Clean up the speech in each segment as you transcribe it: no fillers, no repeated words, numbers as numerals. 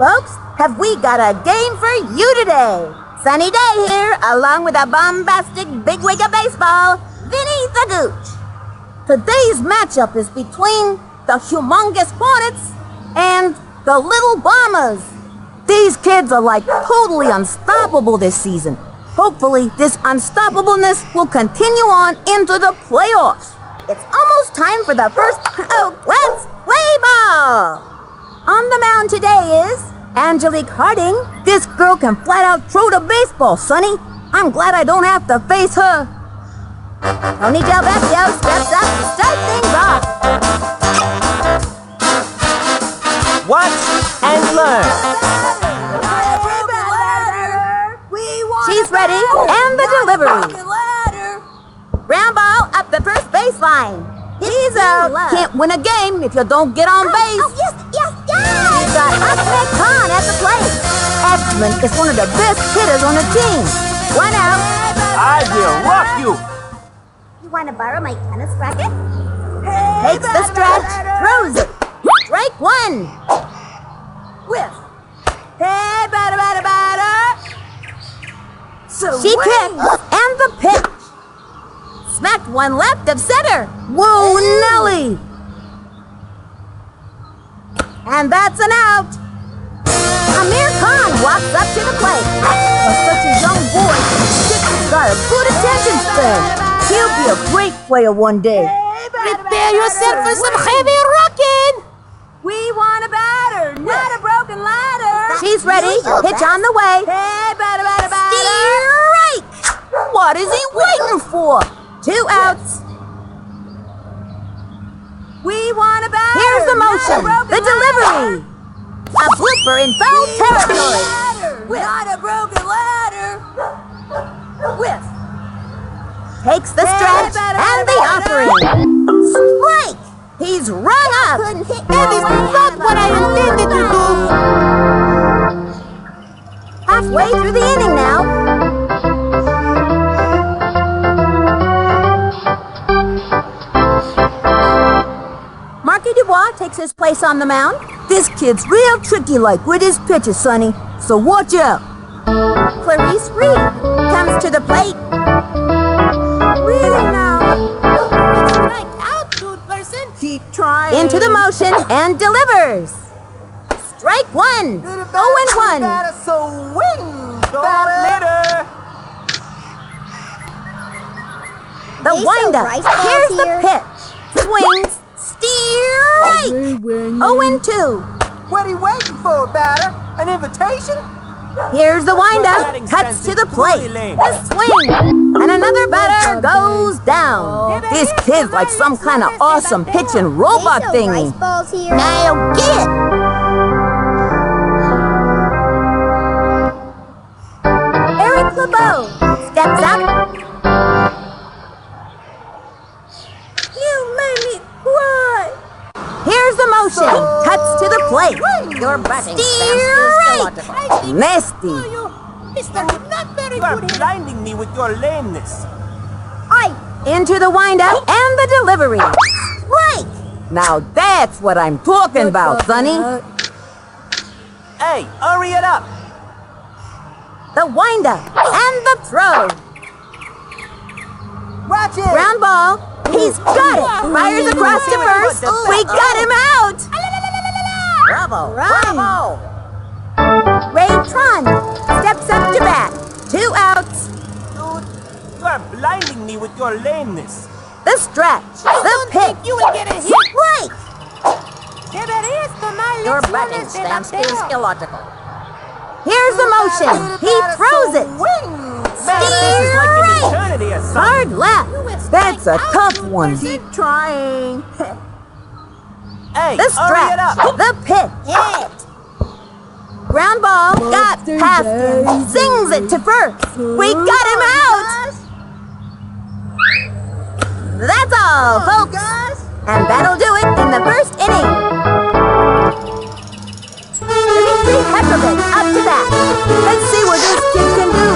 folks, have we got a game for you today? Sunny day here, along with a bombastic bigwig of baseball, Vinny the Gooch. Today's matchup is between the humongous Hornets and the Little Bombers. These kids are like totally unstoppable this season. Hopefully, this unstoppableness will continue on into the playoffs. It's almost time for the first... let's play ball! On the mound today is Angelique Harding. This girl can flat out throw the baseball, Sonny. I'm glad I don't have to face her. Tony Delvecchio steps up to start things off. Watch and learn. She's ready, and the delivery. Ground ball up the first baseline. He's out. Can't win a game if you don't get on base. Yes! He's got Ahmed Khan at the plate. Excellent is one of the best hitters on the team. One out. I will rock you. You want to borrow my tennis racket? Takes the stretch, throws it. Strike one. Whiff. Hey, batter. She kicks, and the pitch. Smacked one left of center. Whoa, Nelly! And that's an out. Amir Khan walks up to the plate. For such a young boy, he's got a good attention span. He'll be a great player one day. Prepare yourself for some heavy rocking. We want a batter, not a broken ladder. She's ready. Pitch on the way. Hey, batter. Strike! What is he waiting for? 2 outs. We want a batter. Here's the motion. The delivery. A blooper in foul territory. Not a broken ladder. Whiff. Takes the stretch and the offering. Strike! He's rung up. Couldn't hit That is not what I intended to do. Halfway through the inning now. Marky takes his place on the mound. This kid's real tricky like with his pitches, Sonny, so watch out. Clarice Reed comes to the plate. Really now? Strike out, good person. Keep trying. Into the motion and delivers. Strike one. 0-1. Later. The windup. Here's the pitch. Swings. Strike! 0-2. What are you waiting for, batter? An invitation? Here's the windup. Cuts to the plate. The swing. And another batter goes down. This kid's like some kind of awesome pitching robot thingy. Now get it! Eric LeBeau steps up. Here's the motion. Cuts to the plate. Your batting Strike! Nasty. Mr. Not very You are good hitter. blinding me with your lameness. Into the windup and the delivery. Strike! Now that's what I'm talking about, Sonny. Hey, hurry it up. The windup and the throw. Watch it. Ground ball. He's got it. Fires across to first. We got him out. Bravo. Ray Tron steps up to bat. 2 outs. Dude, you are blinding me with your lameness. The stretch. The pitch. You will get a hit. Strike! Your batting stance is illogical. Here's the motion. He throws it. Man, this is like an eternity or something. Hard left. That's a tough one. Keep trying. Hey, The hurry it stretch. up. The pitch. Ground ball. Got past him. Sings it to first. We got him out. That's all, folks. And that'll do it in the first inning. Dimitri Petrovic up to bat. Let's see what this kid can do.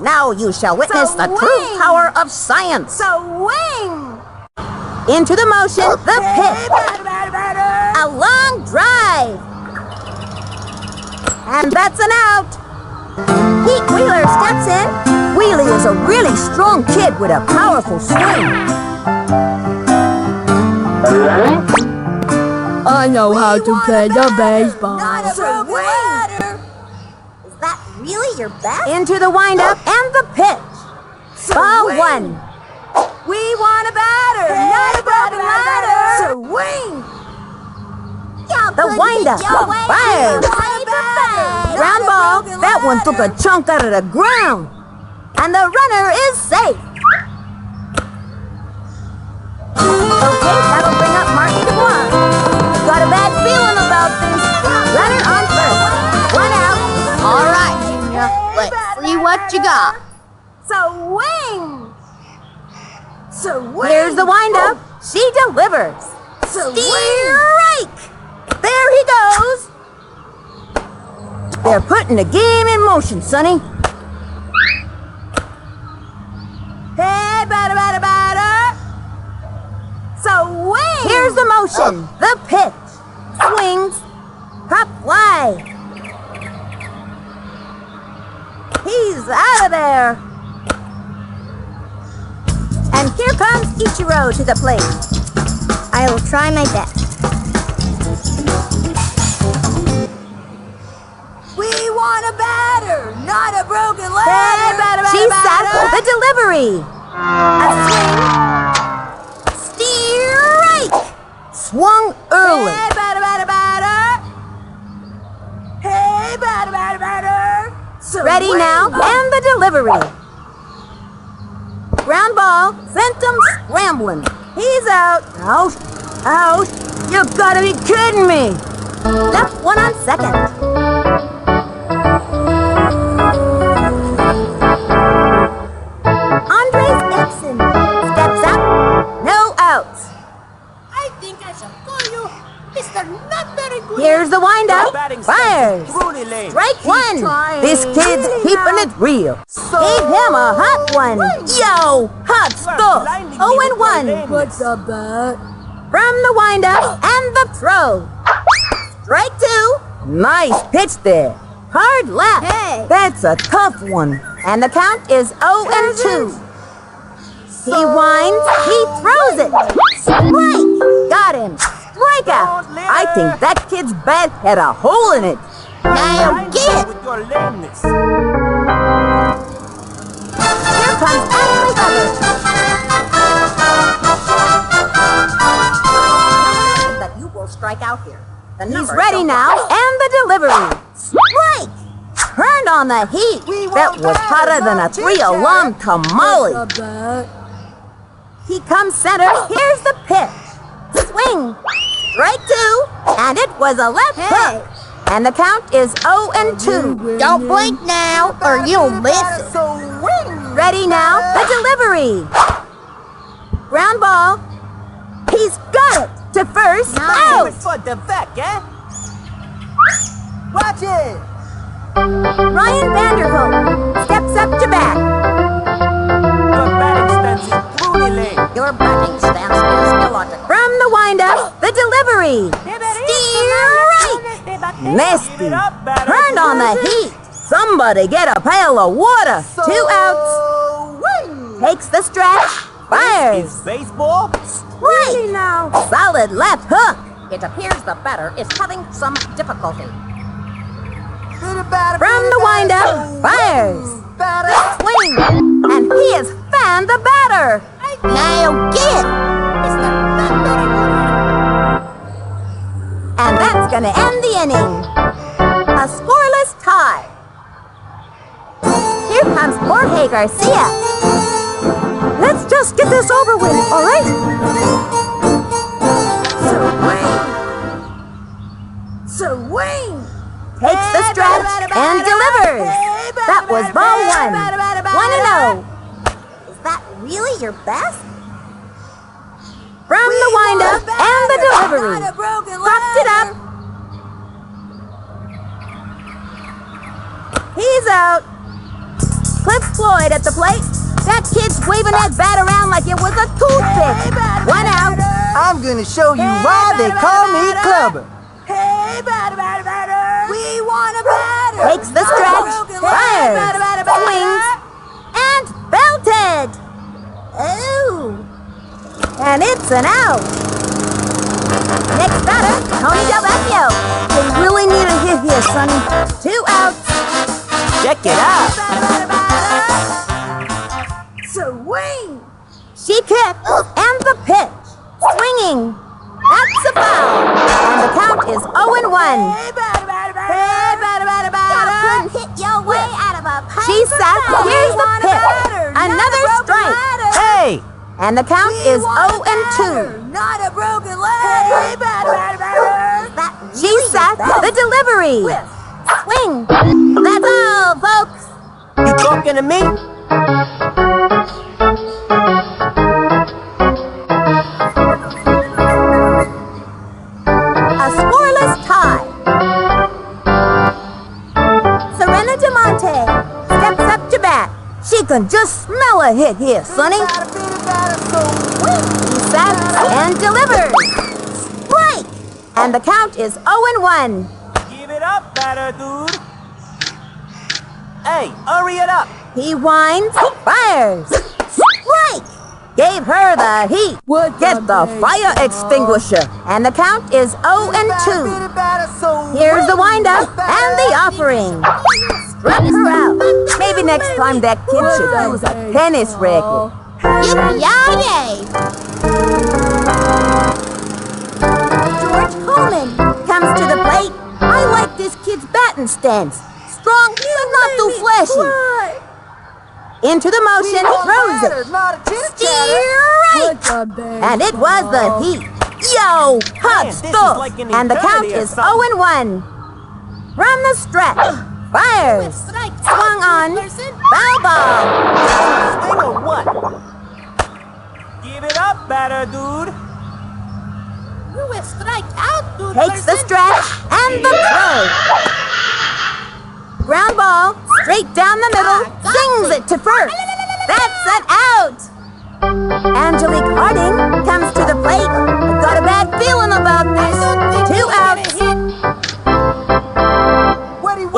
Now you shall witness the true power of science. Swing! Into the motion, the pitch. A long drive. And that's an out. Pete Wheeler steps in. Wheelie is a really strong kid with a powerful swing. I know how to play the baseball. Is that really your best? Into the windup and the pitch. Ball one. We want a batter, not a broken ladder. Swing. The windup. Fires. Ground ball. That one took a chunk out of the ground. And the runner is safe. Okay, that'll bring up Marky to block. Got a bad feeling about this. Runner on first. One out. All right, Junior. Let's see what you got. Swing. Here's the windup. She delivers. Strike. There he goes. They're putting the game in motion, Sonny. Hey, batter, batter, batter. Swing. Here's the motion. The pitch. Swings. Pop fly. He's out of there. And here comes Ichiro to the plate. I will try my best. We want a batter, not a broken ladder. Hey, batter, batter, she's set for the delivery. A swing. Strike. Swung early. Hey, batter, batter, batter. Hey, batter, batter, batter. Ready now, and the delivery. Ground ball sent him scrambling. He's out. Out. Out. You gotta be kidding me. Left one on second. Andres Dixon steps up. No outs. I think I shall call you Mr. Not Very Good. Here's the windup. Batting Fires. stance is truly lame. Strike one. trying. This kid's keeping it real. Gave him a hot one. Yo, hot stuff. 0-1. What's the bet? From the windup and the throw. Strike two. Nice pitch there. Hard left. Hey. That's a tough one. And the count is 0-2. He winds. He throws it. Strike. Got him. Strikeout. I think that kid's bat had a hole in it. Now get. With your lameness. Here comes Ashley Hubbard. That you will strike out here. The He's numbers ready don't now, lie. and the delivery. Strike! Turned on the heat. That was hotter than a 3-alarm tamale. What's the bet? He comes center. Here's the pitch. Swing. Strike two, and it was a left hook. And the count is 0-2. Don't blink now, or you'll miss it. Ready now, the delivery. Ground ball. He's got it to first. Out. For the back, eh? Watch it! Ryan Vanderhoek steps up to bat. Your batting stance is truly lame. Your batting stance is illogical. From the windup, the delivery. Strike! Nasty. Turned on the heat. Somebody get a pail of water. 2 outs. Takes the stretch. Fires. Is baseball? Strike now. Solid left hook. It appears the batter is having some difficulty. From the windup, fires. Swing. And he has found the batter. Now get. And that's going to end the inning. A scoreless tie. Here comes Jorge Garcia. Let's just get this over with, all right? Swing. Takes the stretch and delivers. That was ball one. 1-0. Is that really your best? From the windup and the delivery. Popped it up. He's out. Cliff Floyd at the plate. That kid's waving that bat around like it was a toothpick. 1 out. gonna show you why they call me Clubber. Hey, batter. We want a batter. Takes the stretch, fires, swings, and belted. Ooh. And it's an out. Next batter, Tony Del Vecchio. They really need a hit here, Sonny. 2 outs. Check it out. Swing. She kicked, and the pitch. Swinging. That's a foul. And the count is 0-1. Hey, batter. Couldn't hit your way out of a pipe. She sat. Here's the pitch. Another strike. Hey! And the count is 0-2. Not a broken ladder. Hey, batter. She sat the delivery. Swing. That's all, folks. You talking to me? A scoreless tie. Serena Diamante steps up to bat. She can just smell a hit here, Sonny. He sets and delivers. Strike! And the count is 0-1. Give it up, batter dude. Hey, hurry it up. He winds, fires. Strike! Gave her the heat. Get the fire extinguisher. And the count is 0-2. Here's the windup and the offering. Struck her out. Maybe next time that kid should use a tennis racket. Yippee-yay! George Coleman comes to the plate. I like this kid's batting stance. Strong, but not too flashy. Into the motion, throws it. Strike! And it was the heat. Yo, hot Man, this is stuff. like an And the count eternity or is something. 0-1. From the stretch, fires. Swung on, foul ball. Swing or what? Give it up, batter dude. Takes the stretch and the throw. Ground ball, straight down the middle, sings it to first. That's an out. Angelique Harding comes to the plate. I've got a bad feeling about this. 2 outs.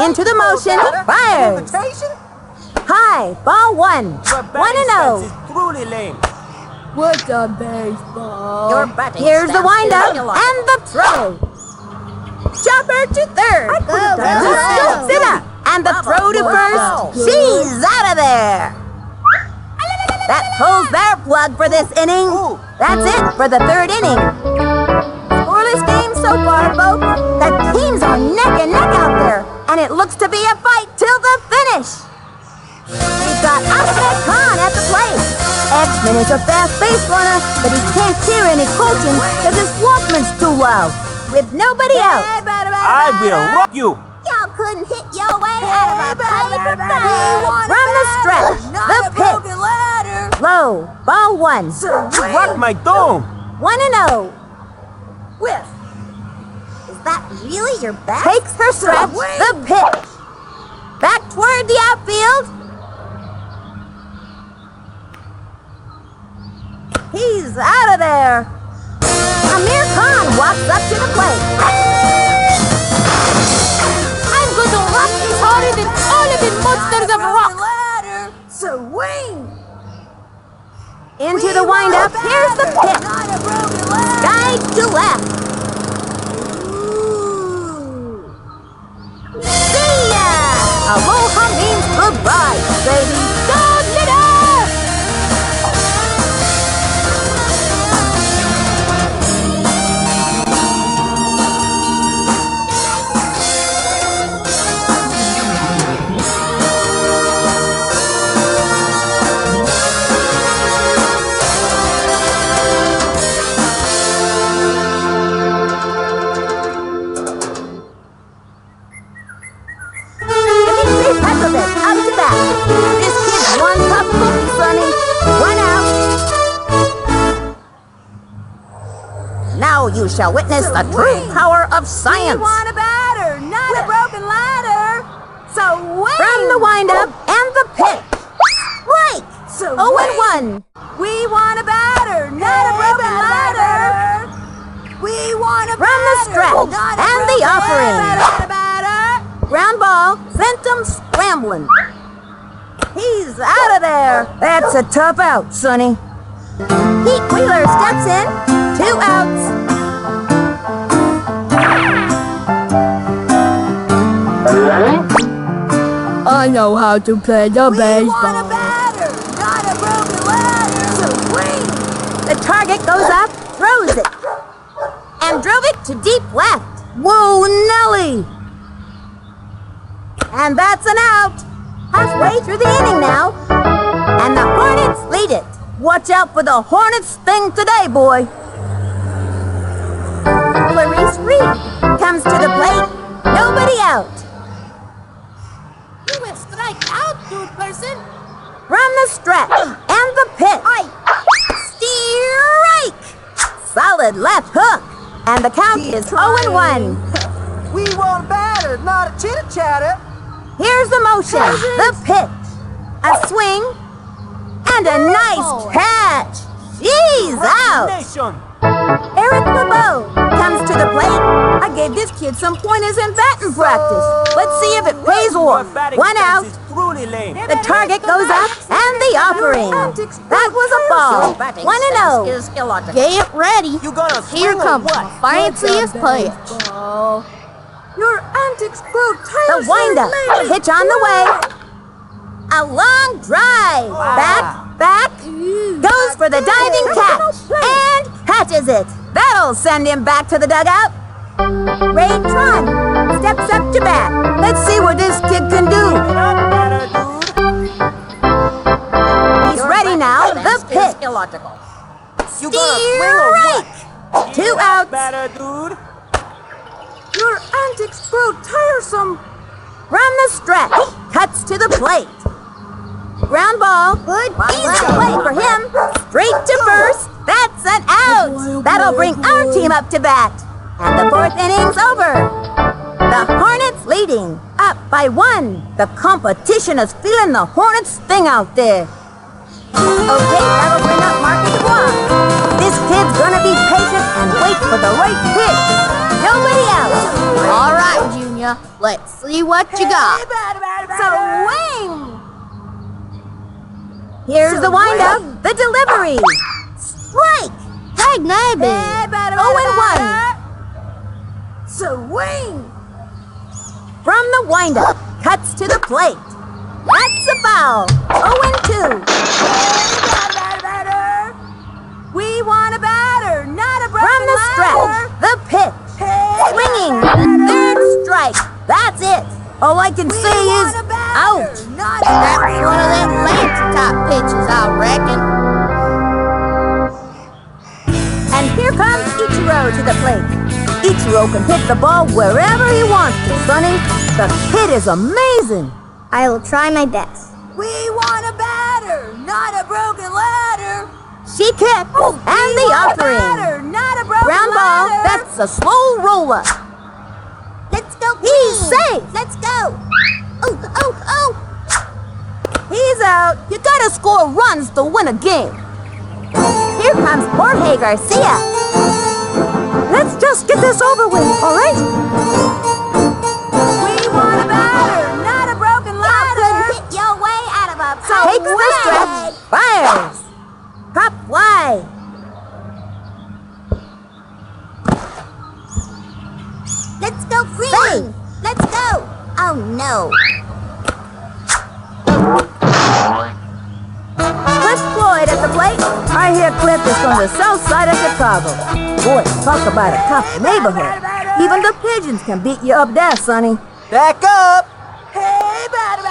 Into the motion, fires. High, ball 1. Your batting 1-0. stance is truly lame. What's a baseball? Here's the windup and the throw. Chopper to third. Scoops it up. And the throw to first. She's out of there. That pulls their plug for this inning. That's it for the 3rd inning. Scoreless game so far, folks. The teams are neck and neck out there. And it looks to be a fight till the finish. We've got Ahmed Khan at the plate. X-Men is a fast base runner, but he can't hear any coaching because his Walkman's too loud. With nobody out. I will rock you. Y'all couldn't hit your way out of a paper bag. From the stretch, the pitch. Low, ball 1. You rock my dome. 1-0. Whiff. Is that really your best? Takes her stretch, the pitch. Back toward the outfield. He's out of there. Amir Khan walks up to the plate. I'm going to rock this harder than all of the monsters of rock. Ladder. Swing. Into the windup. Here's the pitch. Not a broken ladder. Sky to left. See ya! Aloha means goodbye, baby. Dog litter! Now you shall witness the true power of science. We want a batter, not a broken ladder. Swing. From the windup and the pitch. Strike. 0-1. We want a batter, not a broken ladder. the stretch and the offering. Ground ball sent him scrambling. He's out of there. That's a tough out, Sonny. Pete Wheeler steps in. 2 outs. I know how to play the We want a baseball. batter, not a broken ladder. Swing. The target goes up, throws it, and drove it to deep left. Whoa, Nelly! And that's an out. Halfway through the inning now. And the Hornets lead it. Watch out for the Hornets thing today, boy. Clarice Reed comes to the plate. Nobody out. You will strike out, dude person. From the stretch and the pitch. Strike! Solid left hook. And the count is 0-1. We want a batter, not a chitter-chatter. Here's the motion. The pitch. A swing. And a nice catch. She's out. Nation. Eric LeBeau comes to the plate. I gave this kid some pointers in batting practice. Let's see if it pays off. Your batting 1 out. stance is truly lame. The target goes up and the offering. That was a ball. 1-0. Get ready. You gonna Here swing or comes what? the fanciest pitch. Your antics grow The tiresome. windup. Pitch on the way. A long drive. Back. Goes for the diving catch. And catches it. That'll send him back to the dugout. Ray Tron steps up to bat. Let's see what this kid can do. Get up, batter, dude. He's ready now. The pitch. You gonna swing or what? Strike. 2 Get up, outs. batter, dude. Your antics grow tiresome. From the stretch, cuts to the plate. Ground ball, good, easy play for him. Straight to first, that's an out. That'll bring our team up to bat. And the 4th inning's over. The Hornets leading, up by 1. The competition is feeling the Hornets thing out there. Okay, that'll bring up Marky. This kid's gonna be patient and wait for the right pitch. Nobody out. All right, Junior. Let's see what you got. Swing! Here's the windup, the delivery. Strike! Hey, neighbor. 0-1. Swing! From the windup, cuts to the plate. That's a foul. 0-2. We want a batter, not a broken From the stretch, the pitch. Swinging, 3rd strike. That's it. All I can say is, out. Not That's one of them fancy top pitches, I reckon. And here comes Ichiro to the plate. Ichiro can hit the ball wherever he wants to, Sonny. The kid is amazing. I will try my best. We want a batter, not a broken ladder. She kicks, and the offering. Batter, not a broken Ground ball, ladder. that's a slow roller. Let's go. He's safe. Let's go. Oh. He's out. You gotta score runs to win a game. Here comes Jorge Garcia. Let's just get this over with, all right? We want a batter, not a broken ladder. Hit your way out of a Takes the stretch. Fires. Pop fly. Let's go green. Let's go. Oh no. Cliff Floyd at the plate. I hear Cliff is from the south side of Chicago. Boy, talk about a tough neighborhood. Even the pigeons can beat you up there, Sonny. Back up. Hey, batter.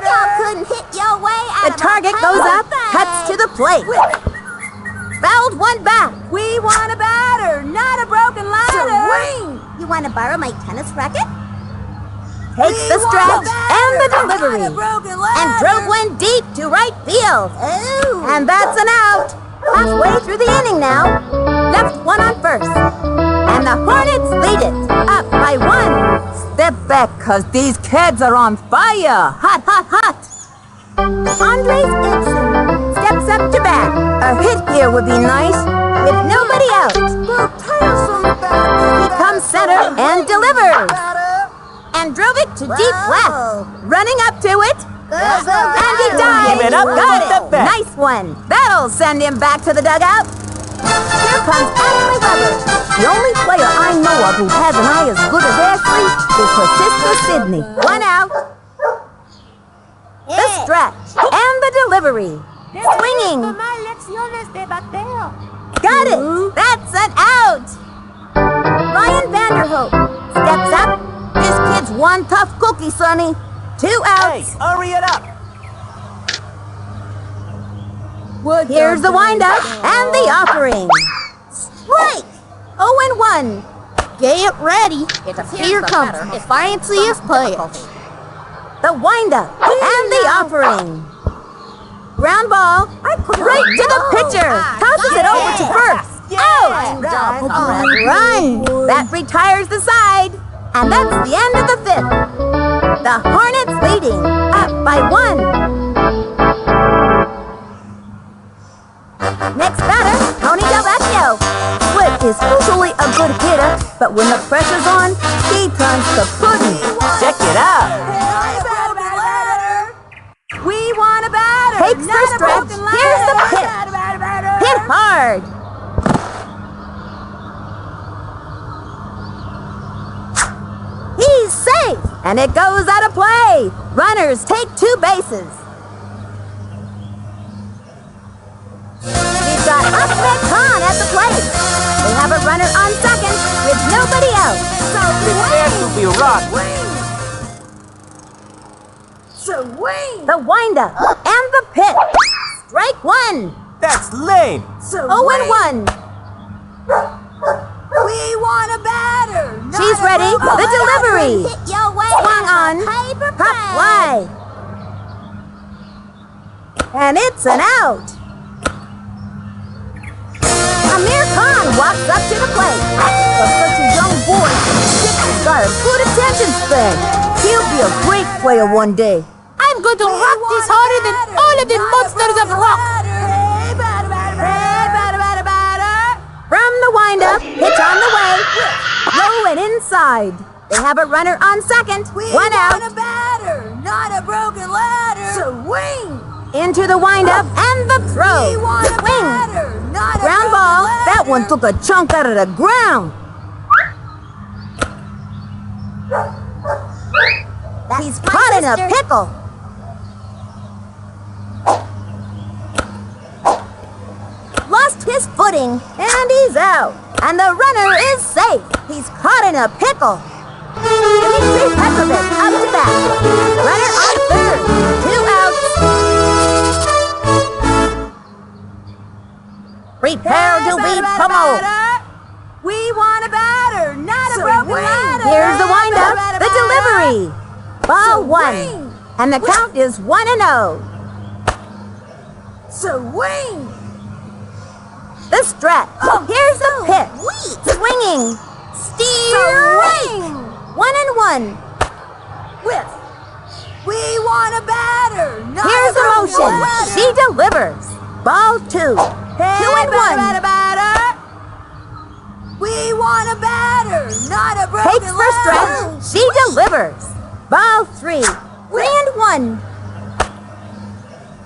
Y'all couldn't hit your way out The target goes up, cuts to the plate. Fouled one back. We want a batter, not a broken ladder. Swing. You want to borrow my tennis racket? Takes the stretch and the delivery. And drove one deep to right field. And that's an out. Halfway through the inning now. Left one on first. And the Hornets lead it. Up by 1. Step back, cause these kids are on fire. Hot. Andres Gibson steps up to bat. A hit here would be nice. With nobody out. Grow tiresome, He comes down center and delivers. And drove it to deep left. Running up to it. And he dives. Give it up Got with the it. bat. Nice one. That'll send him back to the dugout. Here comes Ashley Weber. The only player I know of who has an eye as good as Ashley is her sister Sydney. 1 out. The stretch and the delivery. Swinging. Got it. That's an out. Ryan Vanderhoek steps up. This kid's one tough cookie, Sonny. 2 Hey, outs. hurry it up. Here's the windup and the offering. Strike. 0-1. Get ready. Here comes the fanciest player. The windup and the offering. Ground ball right to the pitcher. Tosses it over to first. Out. Run. That retires the side. And that's the end of the 5th. The Hornets leading up by 1. Next batter, Tony Delvecchio. Flip is usually a good hitter, but when the pressure's on, he turns to pudding. Check it out. We want a batter. Takes the stretch. Here's the pitch. Hit hard. He's safe, and it goes out of play. Runners take 2 bases. We've got Ahmed Khan at the plate. They have a runner on second with nobody else. This has to be rock. The windup and the pitch. Strike 1. That's lame. 0-1. We want a batter. She's ready. The delivery. Hit your way. Swung on. Paper Pop fly. And it's an out. Amir Khan walks up to the plate. For such a young boy, Dick's got a good attention span. He'll be a great player one day. I'm going to rock this harder than all of the monsters of rock. From the windup, pitch on the way. Low and inside. They have a runner on second. 1 out. a batter, not a broken ladder. Swing. Into the windup and the throw. We want a Swing. batter, not a Ground broken ball. ladder. That one took a chunk out of the ground. He's caught in a pickle. Lost his footing, and he's out. And the runner is safe. He's caught in a pickle. Dimitri Petrovic up to bat. Runner on third. 2 outs. Prepare to be pummeled. We want a batter, not a broken ladder. Here's the windup, the delivery. Ball 1. And the count is 1-0. Swing. The stretch. Here's the pitch. Swinging. Steering. 1-1. Whiff. We want a batter, not Here's a the broken motion. ladder. She delivers. Ball 2. 2-1. We want a batter, not a broken Takes for ladder. stretch. She delivers. Ball 3. 3-1.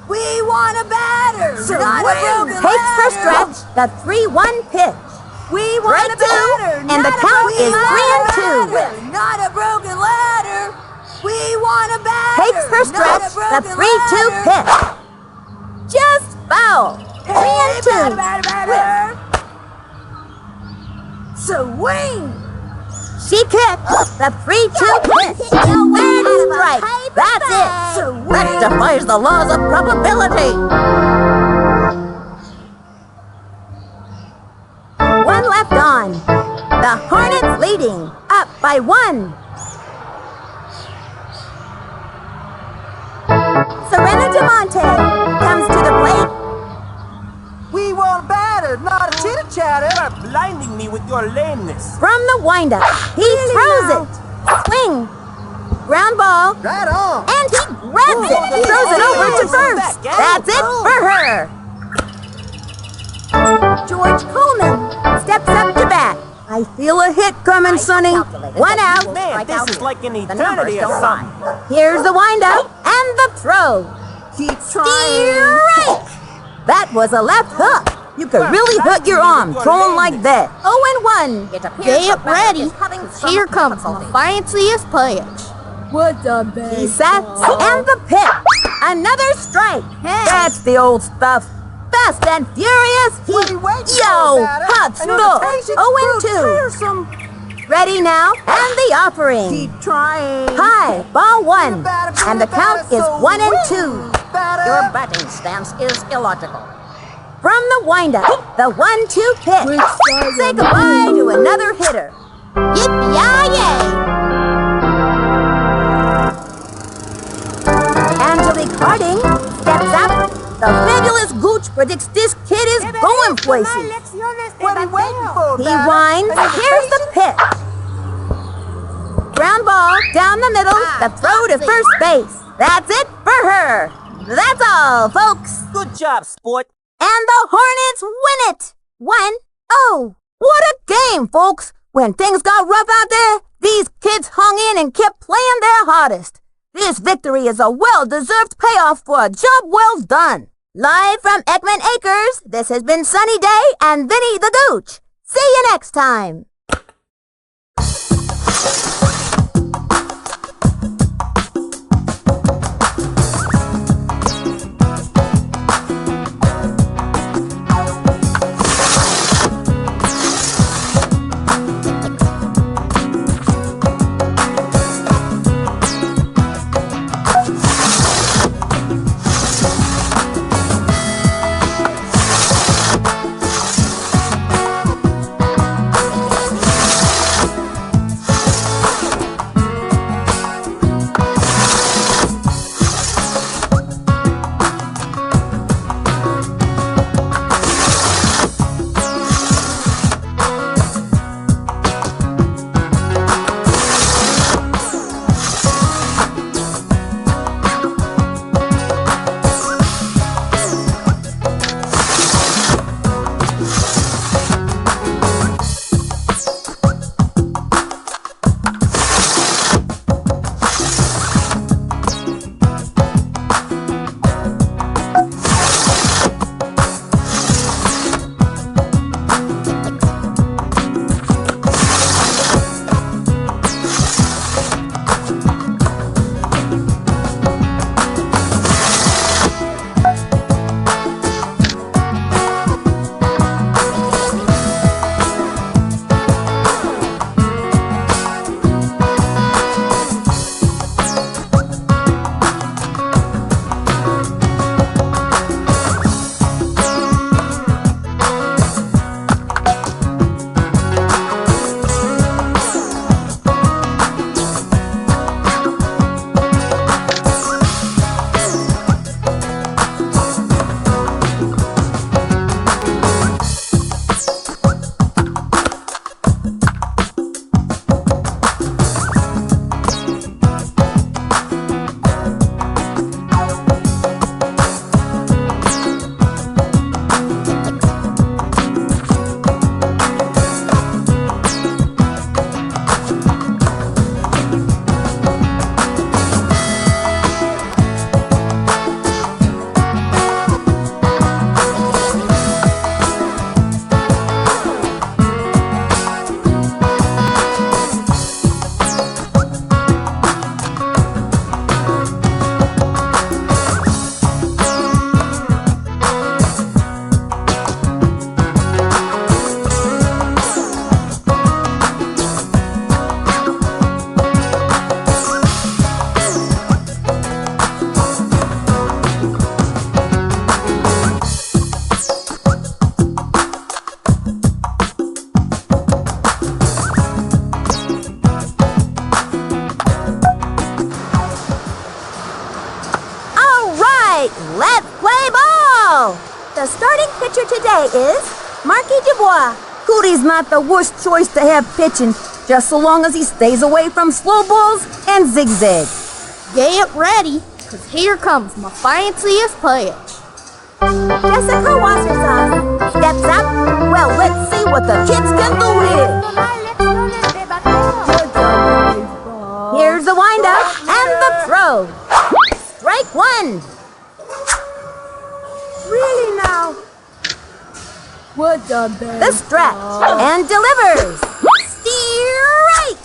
We want a batter, not a broken ladder. Takes for stretch. The 3-1 pitch. We want a Strike 2, batter, and the not a count broken is ladder. 3-2. Not a broken ladder. We want a batter. Takes for not a stretch. The broken 3-2 ladder. pitch. Just foul. 3-2. Swing. She kicks the 3-2 pitch. And strike. That's it. That defies the laws of probability. 1 left on. The Hornets leading up by 1. Serena DeMonte comes to the plate. We want batter, not a chitter-chatter. You're blinding me with your lameness. From the windup, he throws it. Swing. Ground ball. Right on. And he grabs it. Throws it over to first. That's it for her. George Coleman steps up to bat. I feel a hit coming, Sonny. One out. Man, this is like an eternity or something. Here's the windup and the throw. Keep trying. Strike! That was a left hook. You could really hurt your arm throwing like that. 0-1. Get ready. Here comes my fanciest pitch. What the base? He sets and the pitch. Another strike. That's the old stuff. Fast and furious. Hot smoke. 0-2. Ready now, and the offering. Keep trying. High, ball 1, and the count is 1-2. Your batting stance is illogical. From the windup, the 1-2 pitch. Say goodbye to another hitter. Yippee-yay! Angelique Harding steps up. The fabulous Gooch predicts this kid is going places. What are you waiting for, He batter? winds. Here's the pitch. Ground ball down the middle. The throw to first base. That's it for her. That's all, folks. Good job, sport. And the Hornets win it. 1-0. What a game, folks. When things got rough out there, these kids hung in and kept playing their hardest. This victory is a well-deserved payoff for a job well done. Live from Ekman Acres, this has been Sunny Day and Vinny the Gooch. See you next time. The starting pitcher today is Marky Dubois. Cootie's not the worst choice to have pitching, just so long as he stays away from slow balls and zigzags. Get ready, because here comes my fanciest pitch. Jessica Wassersauce steps up. Well, let's see what the kids can do here. Here's the windup and the throw. Strike one. Really now? What The stretch and delivers. Strike.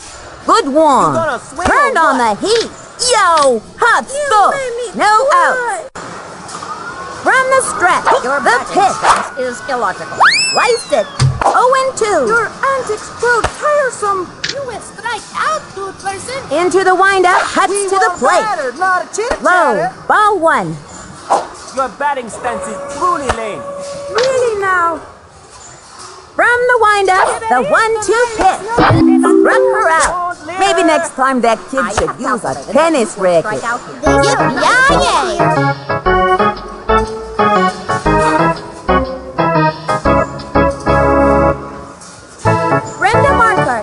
Good one. gonna swing Turned or on the heat. Yo, hot stuff. No out. From the stretch, the pitch is illogical. Sliced it. 0-2. Your antics grow tiresome. You will strike out, good person. Into the windup, cuts We to the want plate. batter, not a Low, chitter-chatter. ball one. Your batting stance is truly lame. Really now? From the windup, the 1-2 pitch. Struck her out. Maybe next time that kid should use a tennis racket. Yippee-yay! Brenda Marky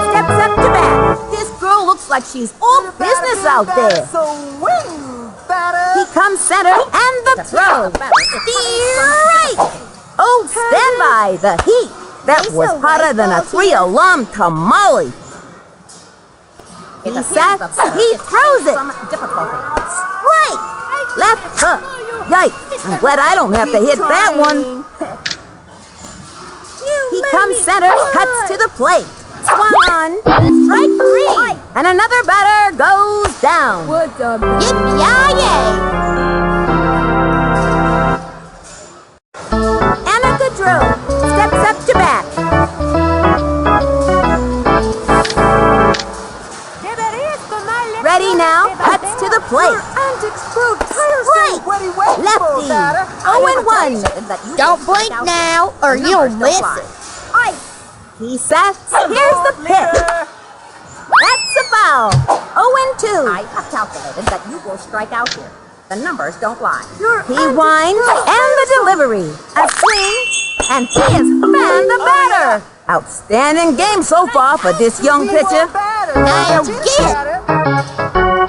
steps up to bat. This girl looks like she's all business out there. Swing, batter. He comes center and the throw. Strike! Oh, stand by the heat. That was hotter than a 3-alarm tamale. He sets, he throws it. Strike! Left hook. Yikes, I'm glad I don't have to hit that one. He comes center, cuts to the plate. Swung on. Strike three. And another batter goes down. Yippee-yay! Anna Goodrow steps up to bat. Ready now, cuts to the plate. Antics grow tiresome. Strike! What are you waiting for, Lefty. batter? 0-1. Don't blink now, or you'll miss it. He sets. Here's the pitch. That's a foul. 0-2. I have calculated that you will strike out here. The numbers don't lie. He winds and the delivery. A swing, and he has fanned the batter. Outstanding game so far for this young We want pitcher. batter, Now not a get it. chitter-chatter.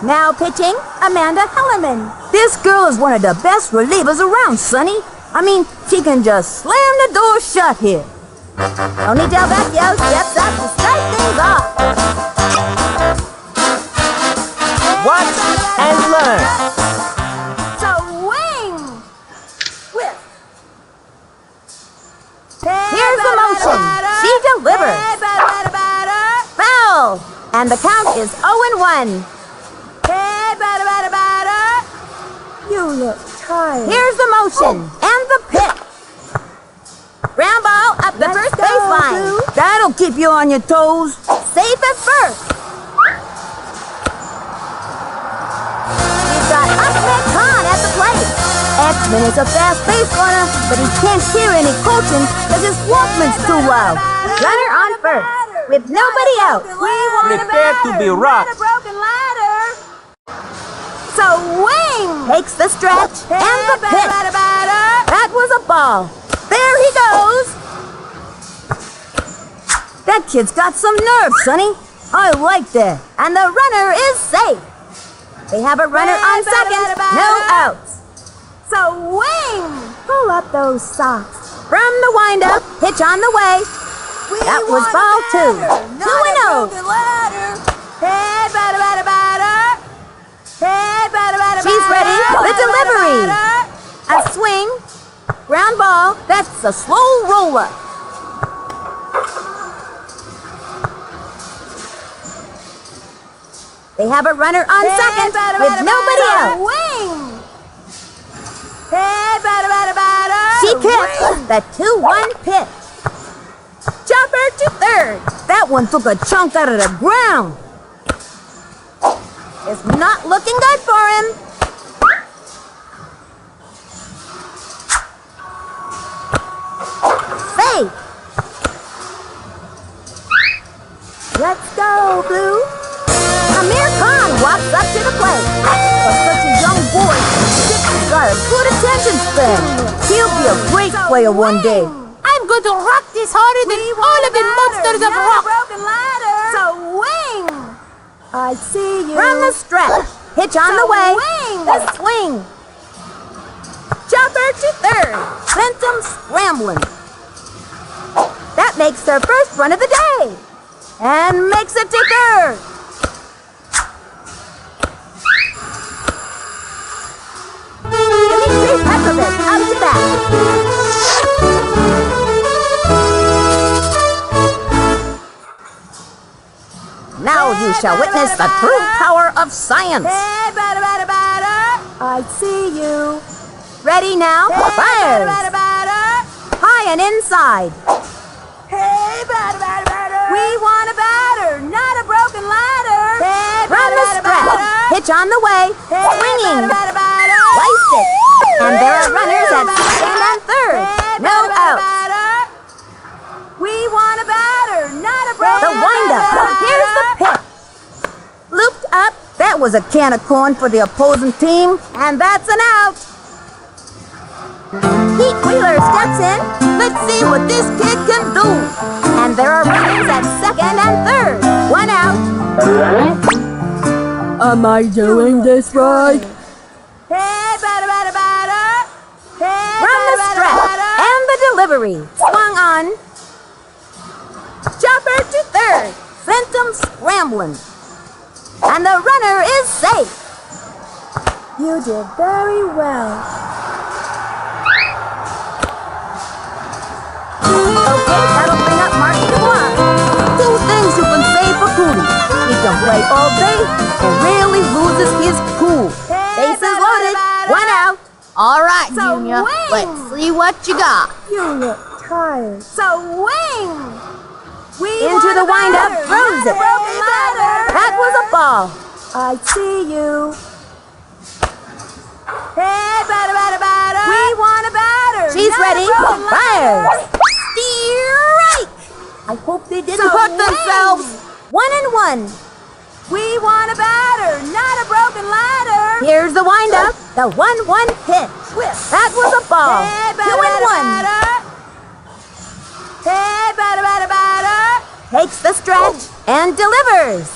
Now pitching, Amanda Hellerman. This girl is one of the best relievers around, Sonny. I mean, she can just slam the door shut here. Tony Del Vecchio steps up to start things off. Watch and learn. Swing! Whip. Here's the motion. She delivers. Foul! And the count is 0-1. You look tired. Here's the motion and the pitch. Ground ball up the first baseline. That'll keep you on your toes. Safe at first. We've got Ahmed Khan at the plate. X-Men is a fast base runner, but he can't hear any coaching because his Walkman's too loud. Runner on first with nobody out. Prepare to be rocked. Swing! Takes the stretch and the pitch. That was a ball. There he goes. That kid's got some nerve, Sonny. I like that. And the runner is safe. They have a runner on second. No outs. Swing! Pull up those socks. From the windup, pitch on the way. That was ball two. 2-0. She's ready. The delivery. A swing. Ground ball. That's a slow roller. They have a runner on second with nobody out. She kicks the 2-1 pitch. Chopper to third. That one took a chunk out of the ground. It's not looking good for him. Safe. Let's go, Blue. Amir Khan walks up to the plate. For such a young boy, Dick's got a good attention span. He'll be a great player one day. I'm good rock is harder than all of the monsters of rock. Broken ladder. So wing. I see you. From the stretch. Pitch on the way. Swing. The swing. Chopper to third. Sent them scrambling. That makes their first run of the day. And makes it to third. Dimitri Petrovich up to bat. Now you shall witness the true power of science. Hey, batter, batter, batter. I see you. Ready now? Batter, Fires. batter, batter. High and inside. Hey, batter, batter, batter. We want a batter, not a broken ladder. Hey, From batter, the batter, stretch. batter. Pitch on the way. Hey, Swinging. batter, batter, batter. Sliced it. And there are runners at second and third. Hey, No batter, batter, outs. batter. We want a batter, not a broken The Hey, windup. batter, Here's the pitch. Looped up. That was a can of corn for the opposing team. And that's an out. Pete Wheeler steps in. Let's see what this kid can do. And there are runners at second and third. One out. Am I doing this right? Hey, batter, batter, batter. Hey, From the batter, stretch. batter, batter. And the delivery. Swung on. Chopper to third. Sent them scrambling. And the runner is safe. You did very well. Okay, that'll bring up Marky to one. Two things you can say for Cootie. He can play all day and rarely loses his cool. Bases loaded. One out. All right, So Junior. wing. Let's see what you got. You look tired. So wing. We Into want the a windup, batter, throws not a it. broken ladder. That was a ball. I see you. Hey, batter, batter, batter. We want a batter. She's not ready. A broken ladder. Fires. Strike. I hope they didn't So hurt wing. themselves. 1-1. We want a batter, not a broken ladder. Here's the windup. The 1-1 pitch. That was a ball. Hey, 2 batter, and batter, 1. batter. Hey, batter, batter, batter. Takes the stretch and delivers.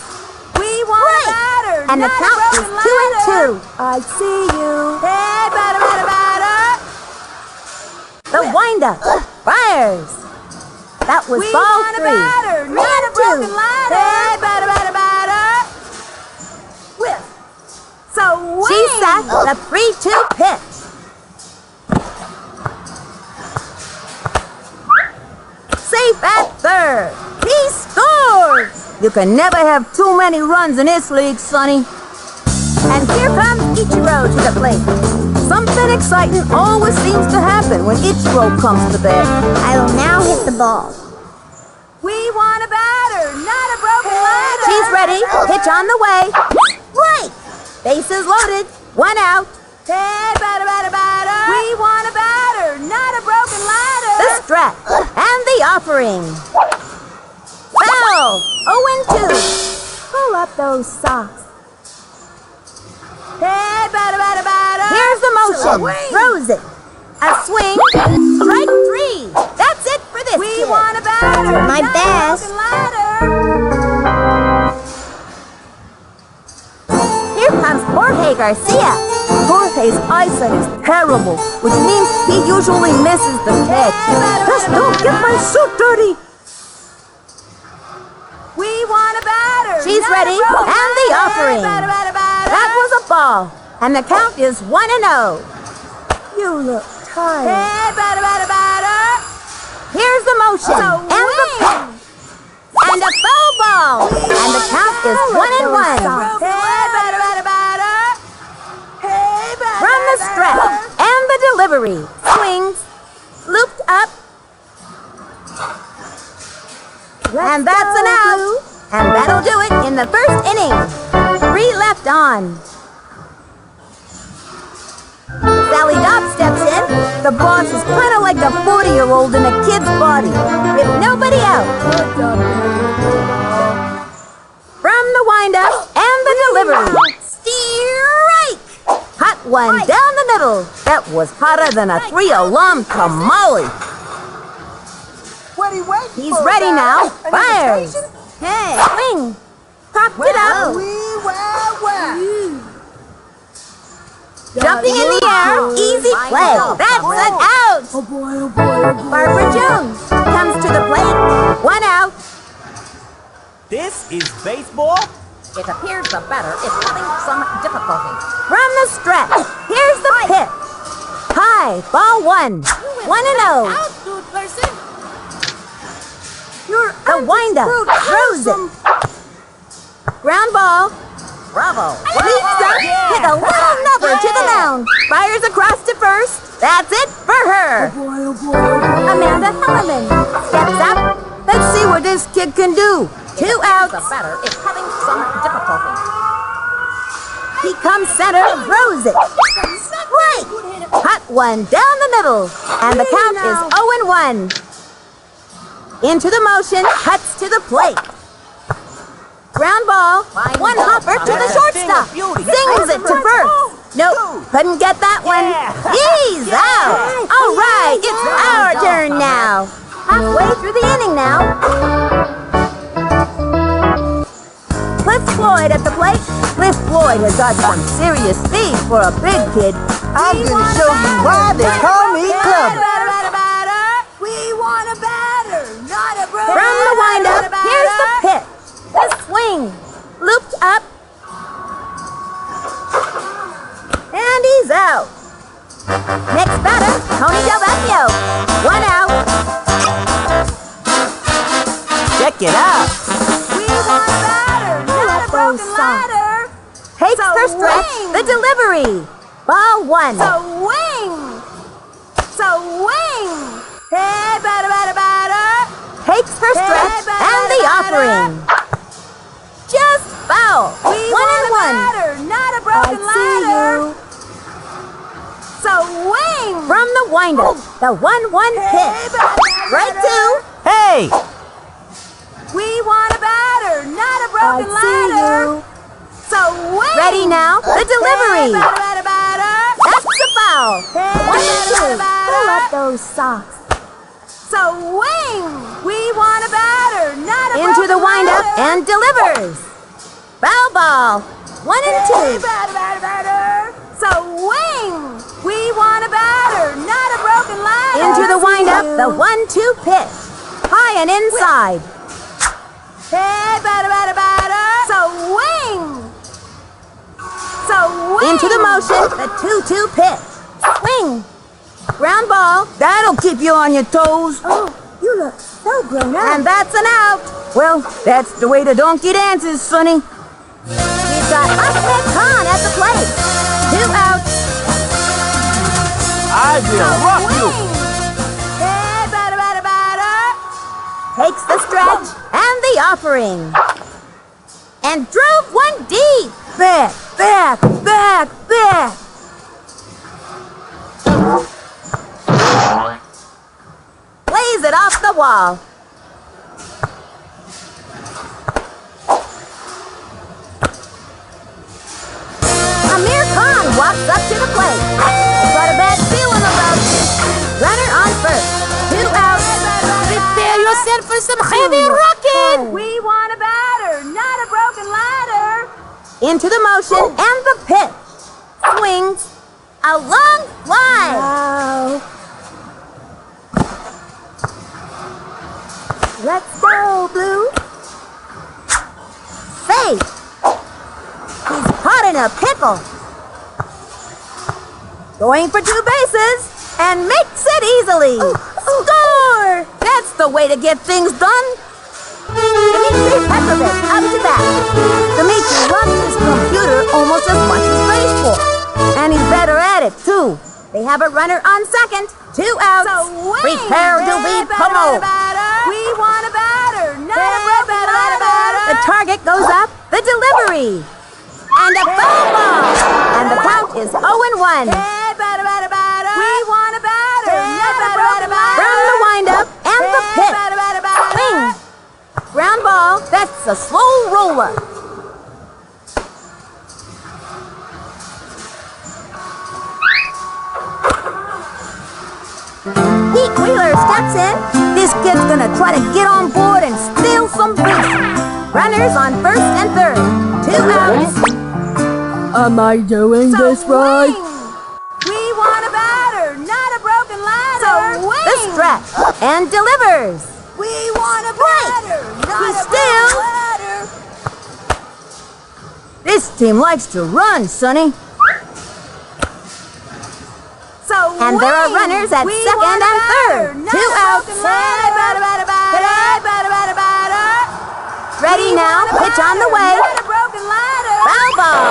We want a batter, And the not a count is broken 2 and ladder. 2. I see you. Hey, batter, batter, batter. The windup fires. That was We ball want a 3. batter, 3 not a and 2. broken ladder. Hey, batter, batter, batter. Whip. So wing. She set the 3-2 pitch. Safe at third. He scores. You can never have too many runs in this league, Sonny. And here comes Ichiro to the plate. Something exciting always seems to happen when Ichiro comes to bat. I will now hit the ball. We want a batter, not a broken ladder. She's ready. Pitch on the way. Right. Bases loaded. 1 out. Hey, batter, batter, batter. We want a batter, not a broken ladder. The stretch and the offering. Foul. 0-2. Pull up those socks. Hey, batter, batter, batter. Here's the motion. Swing. Throws it. A swing. Strike 3. That's it for this We kid. want a batter, My not best. a broken ladder. Here comes Jorge Garcia. Jorge's eyesight is terrible, which means he usually misses the catch. Just don't get my suit dirty. We want a batter. She's not a ready, broken and the ladder. offering. Batter, batter, batter. That was a ball, and the count is 1-0. You look tired. Hey, batter, batter, batter. Here's the motion, So and the wing. pitch, and a foul ball, and the count is 1-1. Hey, batter, batter, batter. Hey, batter, From the batter, stretch batter. and the delivery, swings, looped up, and that's an out. And that'll do it in the first inning. 3 left on. Sally Dobbs steps in. The boss is kind of like a 40-year-old in a kid's body, with nobody out. From the windup and the delivery. Strike! Hot one down the middle. That was hotter than a 3-alarm tamale. what are you waiting for? He's ready now. An Fires. invitation? Hey, swing. Popped it up. Wee, wow, wow. Jumping in the air. Easy play. That's an out. Oh boy, oh boy, oh boy. Barbara Jones comes to the plate. 1 out. This is baseball? It appears the batter is having some difficulty. From the stretch. Here's the pitch. High. Ball 1. 1-0. Out, dude person. The windup. Throws it. Ground ball. Bravo. Leaps up. Hit a little number to the mound. Fires across to first. That's it for her. Boy, oh boy, oh boy. Amanda Hellerman steps up. Let's see what this kid can do. 2 The outs. batter is having some difficulty. He comes center, throws it. Strike! Hot one down the middle. And the count is 0-1. Into the motion, cuts to the plate. Ground ball, one hopper to the shortstop. Sings it to first. Nope, couldn't get that one. He's out. All right, it's our turn now. Halfway through the inning now. Cliff Floyd at the plate. Cliff Floyd has got some serious speed for a big kid. I'm gonna show you why they call me Clubber. We want a batter, not a bro. From the windup, here's the pitch. The swing. Looped up. And he's out. Next batter, Tony Del Vecchio. 1 out. Check it out. We want a batter, not a broken ladder. Takes her stretch. The delivery. Ball 1. Wing. So wing. Hey, batter, batter, batter. Takes her stretch and the offering. Just foul. 1-1. Batter, not a broken ladder. So wing. From the windup, the 1-1 pitch. Right 2. Hey! We want a batter, not a broken ladder. So wing. Ready now, the delivery. Batter, batter, batter. That's the foul. 1-2. Pull up those socks. So wing. We want a batter, not a Into the broken windup ladder. and delivers. Foul ball. 1-2. Batter, batter, batter. So wing. We want a batter, not a broken ladder. Into the windup, the 1-2 pitch. High and inside. Hey, batter, batter, batter. So wing. So wing. Into the motion, the 2-2 pitch. Swing. Ground ball. That'll keep you on your toes. Oh, you look so grown up. And that's an out. Well, that's the way the donkey dances, Sonny. We've got Ahmed Khan at the plate. 2 outs. I will rock you. Hey, batter, batter, batter. Takes the stretch and the offering. And drove one deep. Back, back, back, back. Plays it off the wall. Amir Khan walks up to the plate. He's got a bad feeling about this. Runner on first. 2 outs. Prepare yourself for some heavy rocking. We want a batter, not a broken ladder. Into the motion and the pitch. Swings. A long fly. Wow. Let's go, Blue. Safe. He's caught in a pickle. Going for 2 bases and makes it easily. Score! That's the way to get things done. Dmitry Petrovich up to bat. Dmitry loves his computer almost as much as baseball. And he's better at it, too. They have a runner on second. 2 outs. Prepare to be pummeled. We want a batter, not a broken ladder. The target goes up. The delivery. And a foul ball. And the count is 0-1. Hey, batter, batter, batter. We want a batter, not a broken ladder. From the windup and the pitch. Swing. Ground ball. That's a slow roller. He Wheeler steps in. This kid's gonna try to get on board and steal some base. Runners on first and third. 2 outs. Am I doing this right? We want a batter, not a broken ladder. The stretch and delivers. We want a batter, not He a steals. broken ladder. This team likes to run, Sonny. And there are runners at second and third. 2 outs. Ready now, pitch on the way. Foul ball.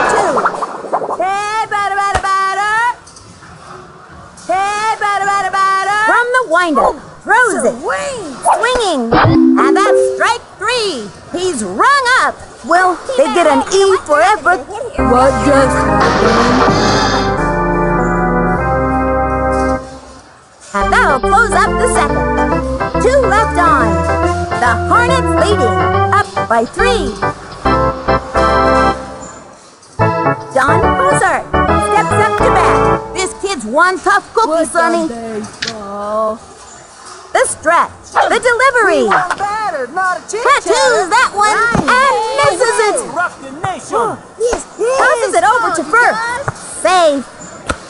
0-2. From the windup, throws it. Swinging. And that's strike 3. He's rung up. Well, they get an E for effort. What just happened? And that'll close up the second. 2 left on. The Hornets leading, up by 3. John Cozart steps up to bat. This kid's one tough cookie, What's Sonny. on baseball? The stretch, the delivery. Batter, not a Tattoos that one and misses it. Rock the nation. Tosses it over to first. Safe.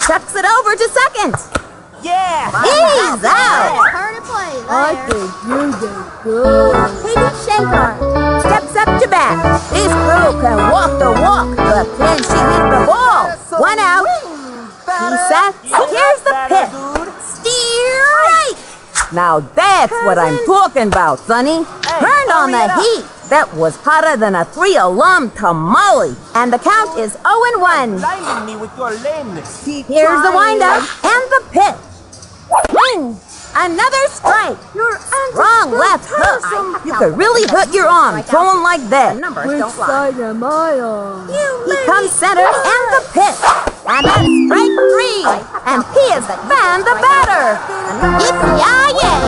Chucks it over to second. Yeah. He's out. Turn and play. I think you did good. Katie Shankar steps up to bat. This girl can walk the walk, but can she hit the ball? 1 out. He sets. Here's the pitch. Steer right. Now that's what I'm talking about, Sonny. Turned on the heat. That was hotter than a 3-alarm tamale. And the count is 0-1. Blinding me with your lameness. Here's the windup and the pitch. Swing. Another strike. Strong left hook. You could really hurt your arm throwing like that. Which side am I on? He comes center and the pitch. And that's strike 3. And he has found the batter. Yippee-yay!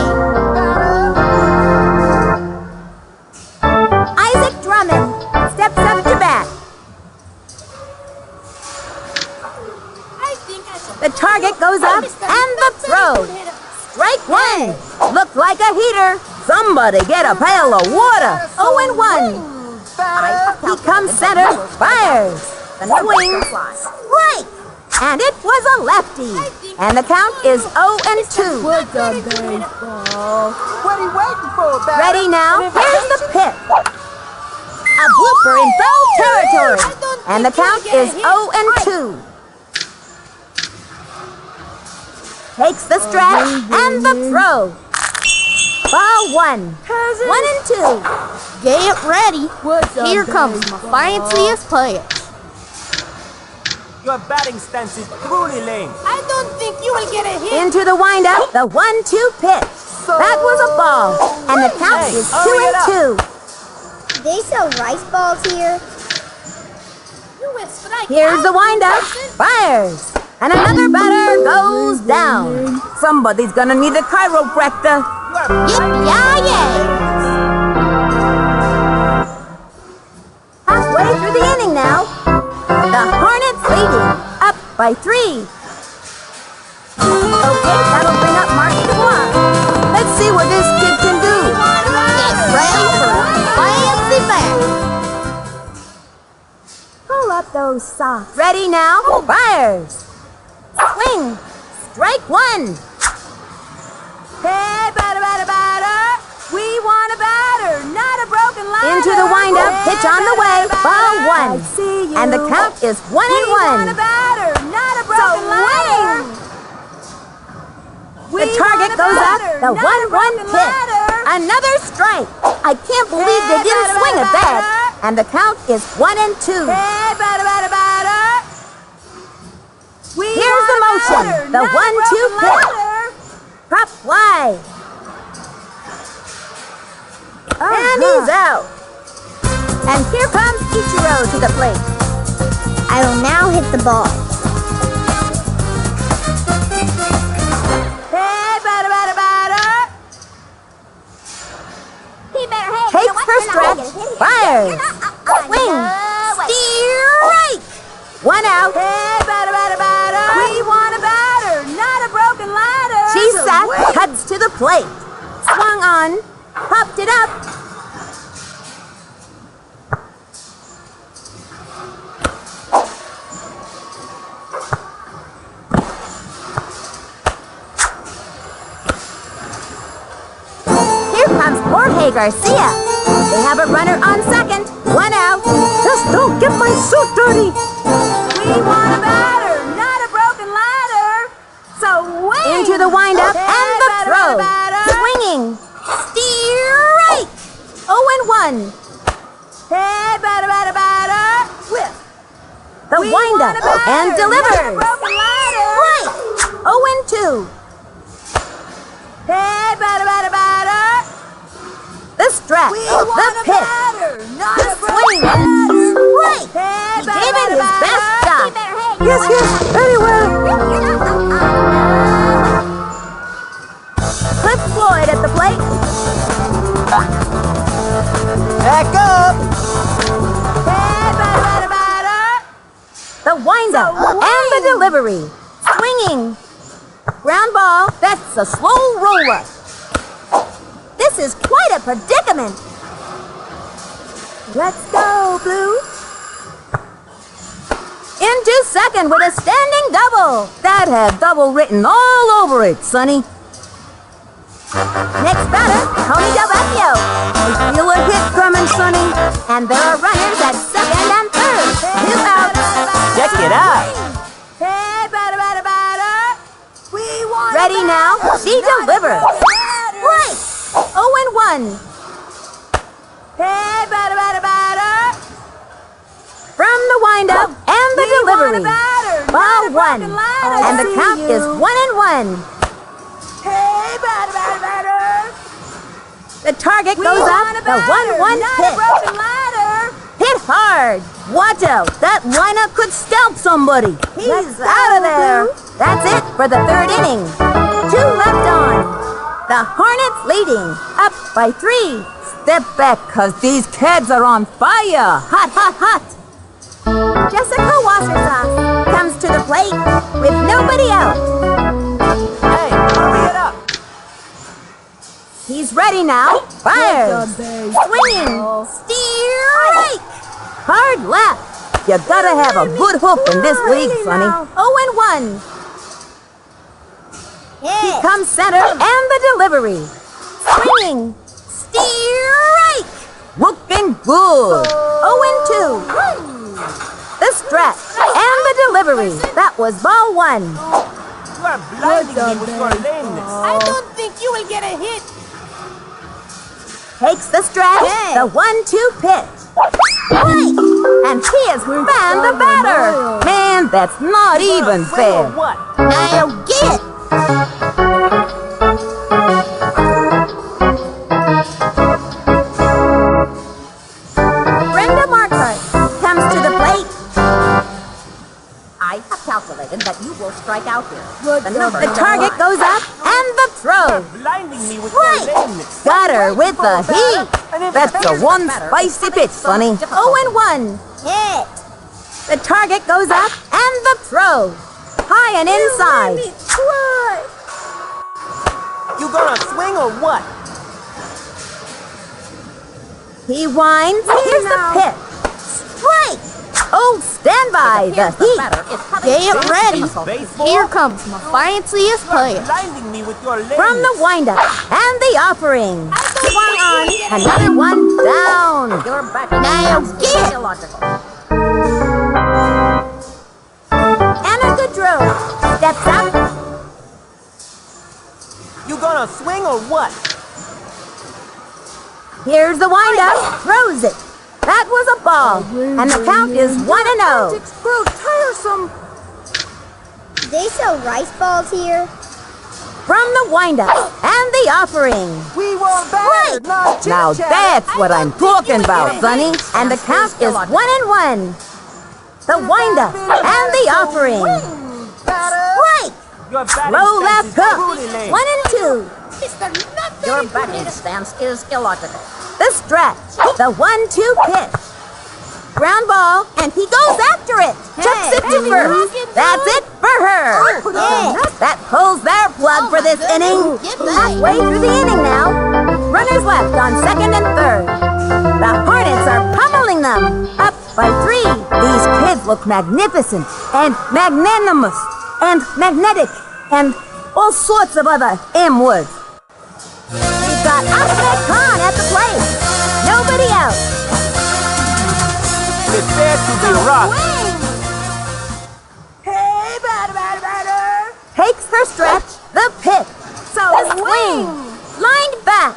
Isaac Drummond steps up to bat. The target goes up and the throw. Strike 1. Looked like a heater. Somebody get a pail of water. 0-1. He comes center, fires. Swing, strike. And it was a lefty. And the count is 0-2. What's on baseball? What are you waiting for, batter? Ready now? Here's the pitch. A blooper in foul territory. And the count is 0-2. Takes the stretch and the throw. Ball 1. 1-2. Get ready. What's on Here comes my baseball? fanciest player. Your batting stance is truly lame. I don't think you will get a hit. Into the windup, the 1-2 pitch. That was a ball. And the count is 2-2. They sell rice balls here. Here's the windup. Fires. And another batter goes down. Somebody's gonna need a chiropractor. Yippee-yay! Halfway through the inning now. The Hornets leading, up by 3. Okay, that'll bring up Marky to block. Let's see what this kid can do. Get ready for fancy back. Pull up those socks. Ready now? Fires. Swing. Strike 1. Hey, batter, batter, batter. We want a batter, not a broken ladder. Into the windup, pitch on the way. Ball 1. See you. And the count is 1-1. We want a batter, not a broken ladder. The target goes up, the 1-1 pitch. Another strike. I can't believe they didn't swing at that. And the count is 1-2. Hey, batter, batter, batter. Here's the motion, the 1-2 pitch. Pop fly. And he's out. And here comes Ichiro to the plate. I will now hit the ball. Hey, batter, batter, batter. Takes her stretch, fires. Swing, steer right. 1 out. Hey, batter, batter, batter. We want a batter, not a broken ladder. She's at, cuts to the plate. Swung on, popped it up. Here comes Jorge Garcia. They have a runner on second, 1 out. Just don't get my suit dirty. We want a batter, not a broken ladder. So wing into the windup and the throw. Swinging, strike. 0-1. Hey, batter, batter, batter. Whip. The windup and delivers. Strike. 0-2. Hey, batter, batter, batter. The stretch, the pitch, the swing, strike. He gave it his best shot. Yes, anywhere. Cliff Floyd at the plate. Back up. Hey, batter, batter, batter. The windup and the delivery. Swinging. Ground ball. That's a slow roller. This is quite a predicament. Let's go, Blue. Into second with a standing double. That had double written all over it, Sonny. Next batter, Tony Del Vecchio. I feel a hit coming, Sonny. And there are runners at second and third. 2 out. Check it out. Hey, batter, batter, batter. We want ready now. She delivers. Right. 0-1. Hey, batter, batter, batter. From the windup and the delivery. Ball 1. And the count is 1-1. Hey, batter, batter, batter. The target goes up. The 1-1 pitch. Hit hard. Watch out. That lineup could scalp somebody. He's out of there. That's it for the third inning. 2 left on. The Hornets leading. Up by 3. Step back, cause these kids are on fire. Hot, hot, hot. Jessica Wassersauce comes to the plate with nobody out. Hey, hurry it up. He's ready now. Fires. Swinging. Strike. Hard left. You gotta have a good hook in this league, Sonny. 0-1. He comes center and the delivery. Swinging. Strike. Looking good. 0-2. The stretch and the delivery. That was ball 1. You are blinding me with your lameness. I don't think you will get a hit. Takes the stretch, the 1-2 pitch. Strike! And he has found the batter. Man, that's not even fair. What? I'll get. Brenda Marky comes to the plate. I have calculated that you will strike out here. The target goes up and the throw. Blinding me with Right. your lameness. Got her with the heat. That's a one spicy pitch, Sonny. 0-1. Hit. The target goes up and the throw. High and inside. You gonna swing or what? He winds. Here's the pitch. Strike. Oh, stand by. The heat. Get ready. Baseball? Here comes my fanciest You are player. blinding me with your lameness. From the windup and the offering. Swung on. Another one down. Your back Now is get. illogical. Anna Goodrow steps up. You gonna swing or what? Here's the windup. Throws it. That was a ball. And the count is 1-0. Grow tiresome. Do they sell rice balls here? From the windup and the offering. We want batter, not chit Now chat. that's what I'm talking about, Sonny. And the count is 1-1. The windup and the offering. Strike. Your batting Low stance left is hook. truly lame. 1-2. Your batting stance is illogical. The stretch. The 1-2 pitch. Ground ball, and he goes after it. Chucks it to first. That's it, first. her. That pulls their plug for this inning. Halfway through the inning now. Runners left on second and third. The Hornets are pummeling them. Up by 3. These kids look magnificent and magnanimous and magnetic and all sorts of other M words. We've got Ahmed Khan at the plate. Nobody else. It's there to be rough. Hey, batter. Takes her stretch. The pitch. So The swing. Lined back.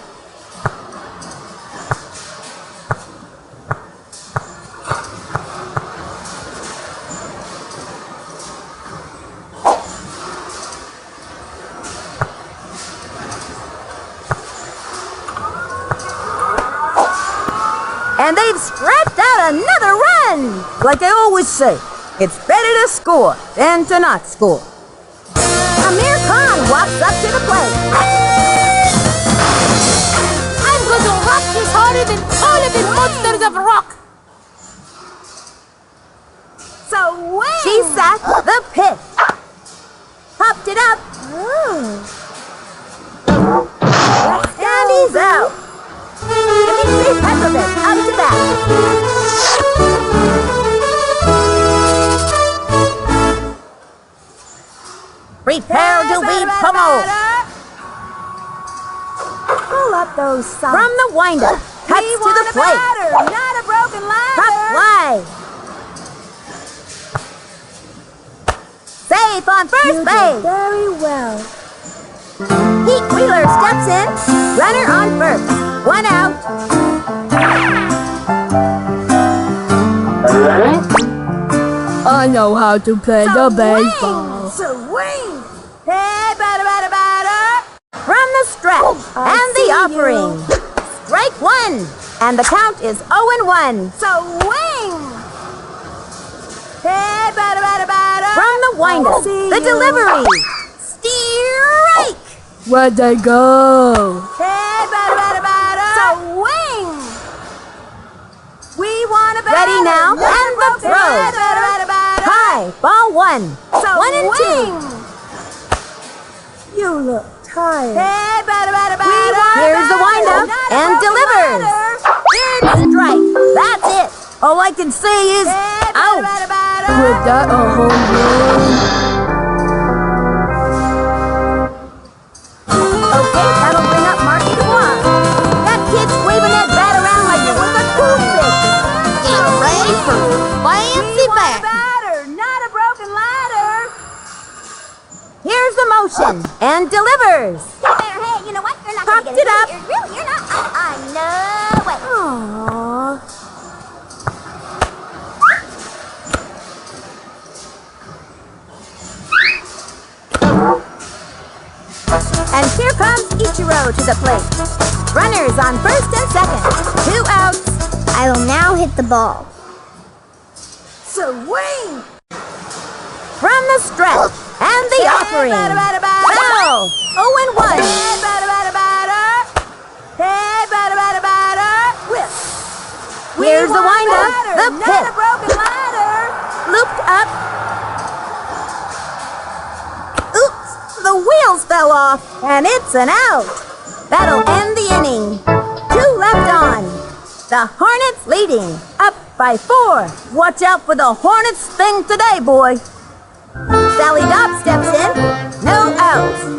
And they've scratched out another run. Like I always say, it's better to score than to not score. Amir Khan walks up to the plate. I'm going to rock this harder than all of the monsters of rock. So when? She sat the pitch. Popped it up. And he's out. Dimitri Petrovich up to bat. Prepare to be pummeled. Pull up those socks. From the windup, cuts to the plate. Not a broken ladder. Cut fly. Safe on first base. Very well. Pete Wheeler steps in. Runner on first. 1 out. I know how to play the baseball. Swing. Hey, batter. From the stretch and the offering. Strike 1. And the count is 0-1. Swing. Hey, batter. From the windup, the delivery. Strike. Where'd they go? Hey, batter. Swing. We want a batter. Ready now, and the throw. High, ball 1. 1 and 2. You look tired. Hey, batter. Here's the windup and delivers. Third strike. That's it. All I can say is out. Was that a home run? Okay, that'll bring up Marky to one. That kid's waving that bat around like it was a toothpick. Get ready for fancy bat. Not a broken ladder. Here's the motion and delivers. Hey, you know what? You're not Popped gonna get it up. You're not. No way. Aww. And here comes Ichiro to the plate. Runners on first and second. 2 outs. I will now hit the ball. Swing. From the stretch and the offering. Foul. 0-1. Hey, batter. Whip. Here's the windup. The Not a pitch. broken ladder. Looped up. Oops, the wheels fell off, and it's an out. That'll end the inning. 2 left on. The Hornets leading, up by 4. Watch out for the Hornets thing today, boy. Sally Dobbs steps in. No outs.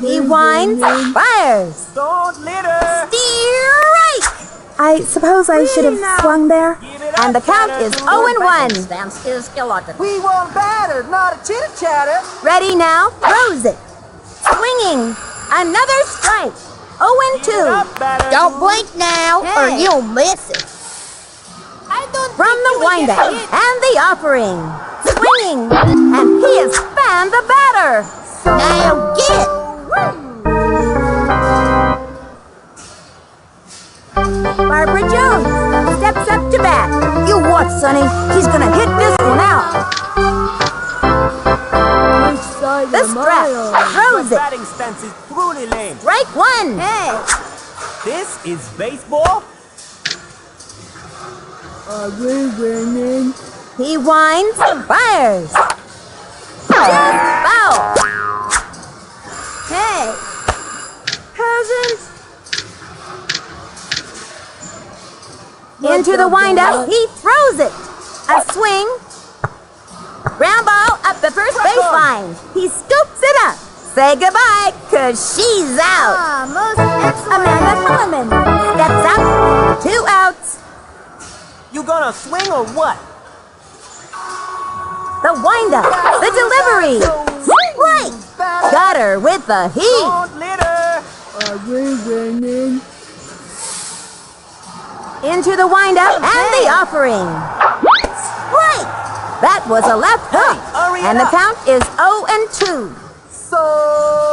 He winds, fires. Don't litter. Strike! I suppose I should have swung there. Give it up, And the count is 0-1. Stand still, skeleton. We want batter, not a chitter chatter. Ready now, throws it. Swinging. Another strike. 0-2. Don't blink now, or you'll miss it. From the windup and the offering. Swinging. And he has found the batter. Now get. Barbara Jones steps up to bat. You watch, Sonny. He's gonna hit this one out. The strap throws The it. batting stance is truly lame. Strike 1. This is baseball? Are we winning? He winds, fires. Just foul. Hey, Peasant! Into the windup, he throws it. A swing. Ground ball up the first baseline. He scoops it up. Say goodbye, 'cause she's out. most excellent. Amanda Solomon steps up. 2 outs. You gonna swing or what? The windup. The delivery. Strike. Got her with the heat. Don't litter. Are we winning? Into the windup and the offering. Strike. That was a left hook. hurry And the up. count is 0-2. So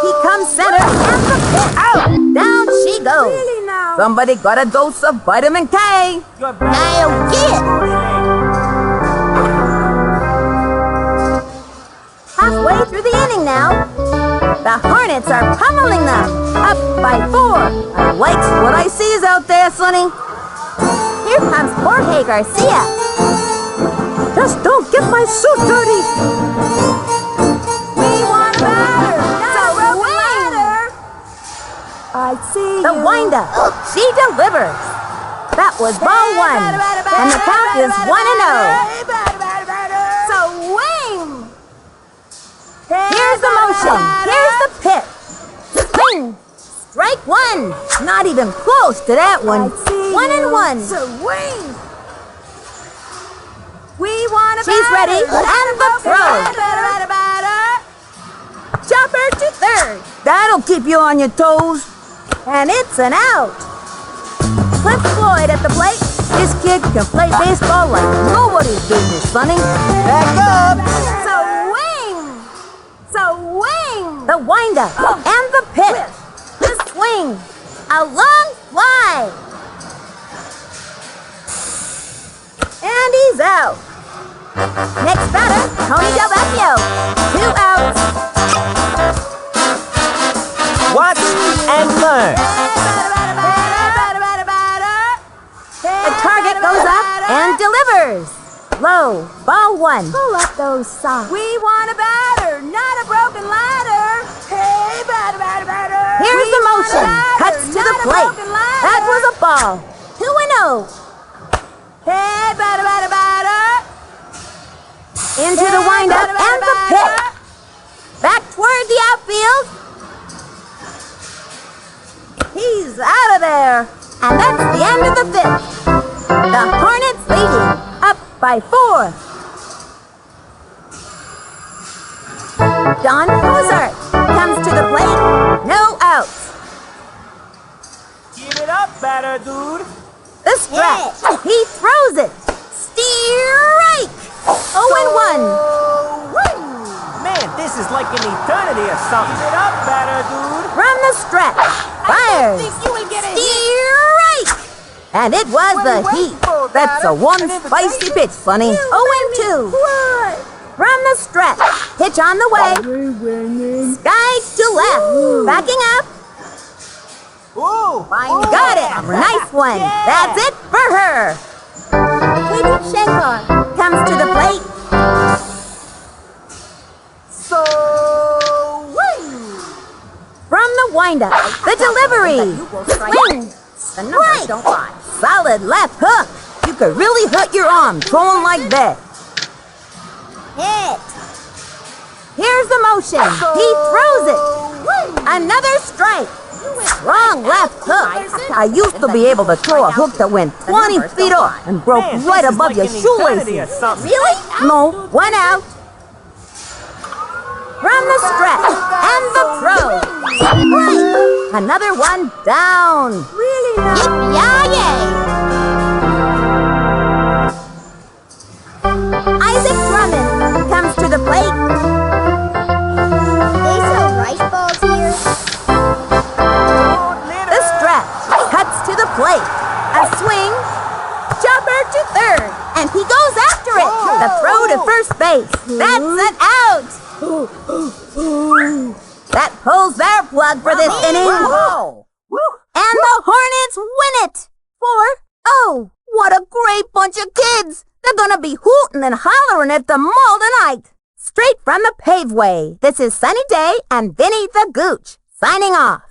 He comes center and the pitch. Out. Down she goes. Really now? Somebody got a dose of vitamin K. you're back. I'll get. Halfway through the inning now. The Hornets are pummeling them. Up by 4. I likes what I sees out there, Sonny. Here comes Jorge Garcia. Just don't get my suit dirty. We want a batter. So win. I see The you. windup. She delivers. That was ball 1. And the count is 1-0. So wing! Here's the motion. Here's the pitch. Swing. Strike 1. Not even close to that one. 1-1. So wing! We want a She's ready. And the throw. Chopper to third. That'll keep you on your toes. And it's an out. Cliff Floyd at the plate. This kid can play baseball like nobody's business, Sonny. Back up. So wing! So wing! The windup and the pitch. The swing. A long fly. And he's out. Next batter, Tony Del Vecchio. 2 outs. Watch and learn. The target goes up and delivers. Low, ball 1. Pull up those socks. We want a batter, not a broken ladder. Hey, batter. Here's the motion. Cuts to the plate. That was a ball. 2-0. Hey, batter. Into the windup and the pitch. Back toward the outfield. He's out of there. And that's the end of the 5th. The Hornets leading. Up by 4. Don Cozart comes to the plate. No outs. Give it up, batter dude. The stretch. He throws it. Strike. 0-1. Man, this is like an eternity or something. Give it up, batter dude. From the stretch. Fires. You will get Strike. And it was the heat. That's a one spicy pitch, Sonny. 0-2. From the stretch. Pitch on the way. we winning? Sky to left. Backing up. Ooh. Got it. Nice one. That's it for her. Katie Shankar comes to the plate. So From the windup. The delivery. Swing. The numbers don't lie. Solid left hook. You could really hurt your arm throwing like that. Hit. Here's the motion. He throws it. Another strike. Strong left hook. I used to be able to throw a hook that went 20 feet off and broke Man, right this is above like your an eternity or shoelaces. something. Really? No, 1 out. From the stretch and the throw. Right. Another one down. Really now? Yippee-yay! Isaac Drummond comes to the plate. They sell rice balls here. Don't litter. The stretch cuts to the plate. A swing. Chopper to third. And he goes after it. The throw to first base. That's an out. That pulls their plug for this inning. Whoa. And the Hornets win it. 4-0. What a great bunch of kids! They're gonna be hooting and hollering at the mall tonight. Straight from the paveway, this is Sunny Day and Vinny the Gooch, signing off.